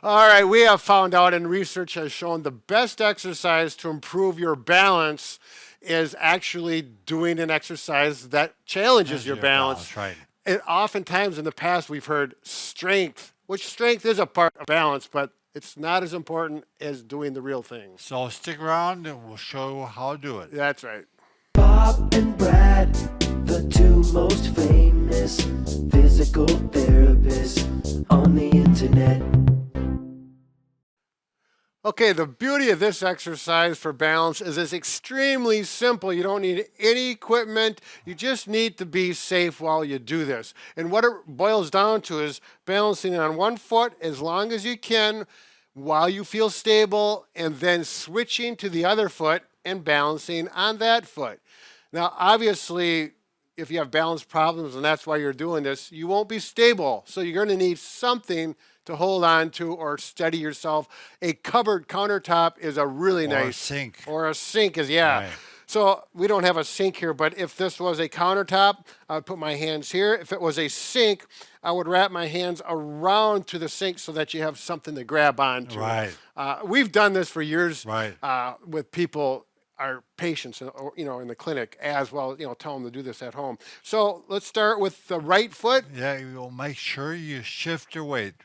All right, we have found out, and research has shown the best exercise to improve your balance is actually doing an exercise that challenges your balance. Right. And oftentimes in the past, we've heard strength, which strength is a part of balance, but it's not as important as doing the real things. So stick around and we'll show you how to do it. That's right. Bob and Brad, the two most famous physical therapists on the internet. Okay, the beauty of this exercise for balance is it's extremely simple. You don't need any equipment. You just need to be safe while you do this. And what it boils down to is balancing on one foot as long as you can while you feel stable, and then switching to the other foot and balancing on that foot. Now, obviously, if you have balance problems and that's why you're doing this, you won't be stable. So you're going to need something to hold on to or steady yourself. A cupboard countertop is a really Or nice. a sink. Or a sink is, yeah. Right. So we don't have a sink here, but if this was a countertop, I would put my hands here. If it was a sink, I would wrap my hands around to the sink so that you have something to grab onto. Right. We've done this for years Right. with people, our patients, in the clinic as well. Tell them to do this at home. So let's start with the right foot. Yeah, you'll make sure you shift your weight.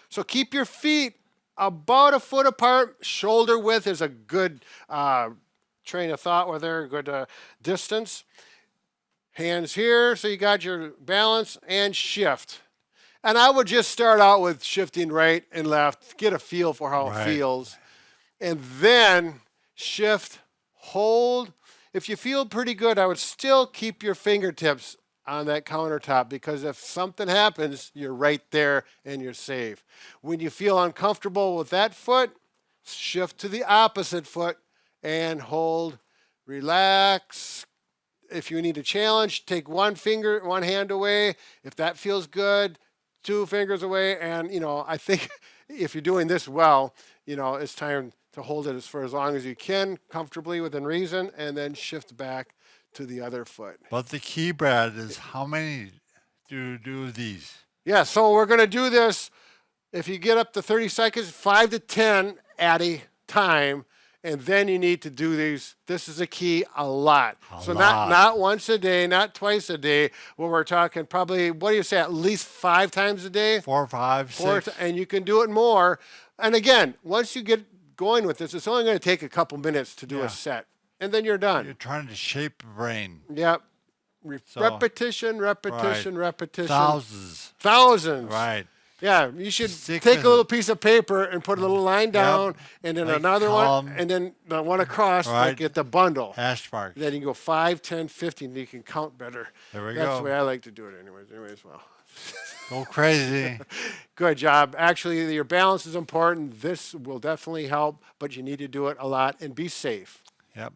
So keep your feet about a foot apart. Shoulder width is a good train of thought with there, a good distance. Hands here, so you got your balance, and shift. And I would just start out with shifting right and left, get a feel for how it feels. And then shift, hold. If you feel pretty good, I would still keep your fingertips on that countertop, because if something happens, you're right there and you're safe. When you feel uncomfortable with that foot, shift to the opposite foot and hold, relax. If you need a challenge, take one hand away. If that feels good, 2 fingers away. And, I think if you're doing this well, it's time to hold it for as long as you can, comfortably within reason, and then shift back to the other foot. But the key, Brad, is how many do you do these? Yeah, so we're going to do this. If you get up to 30 seconds, 5 to 10 at a time, and then you need to do these. This is a key, a lot. Not once a day, not twice a day. Well, we're talking probably, what do you say, at least 5 times a day? 4, 5, 6. And you can do it more. And again, once you get going with this, it's only going to take a couple minutes to do a set. And then you're done. You're trying to shape the brain. Yep. Repetition. Thousands. Right. Yeah, you should take a little piece of paper and put a little line down, and then another one, and then the one across, like at the bundle. Hash marks. Then you can go 5, 10, 15, and you can count better. There we go. That's the way I like to do it anyways, well. Go crazy. Good job. Actually, your balance is important. This will definitely help, but you need to do it a lot and be safe. Yep.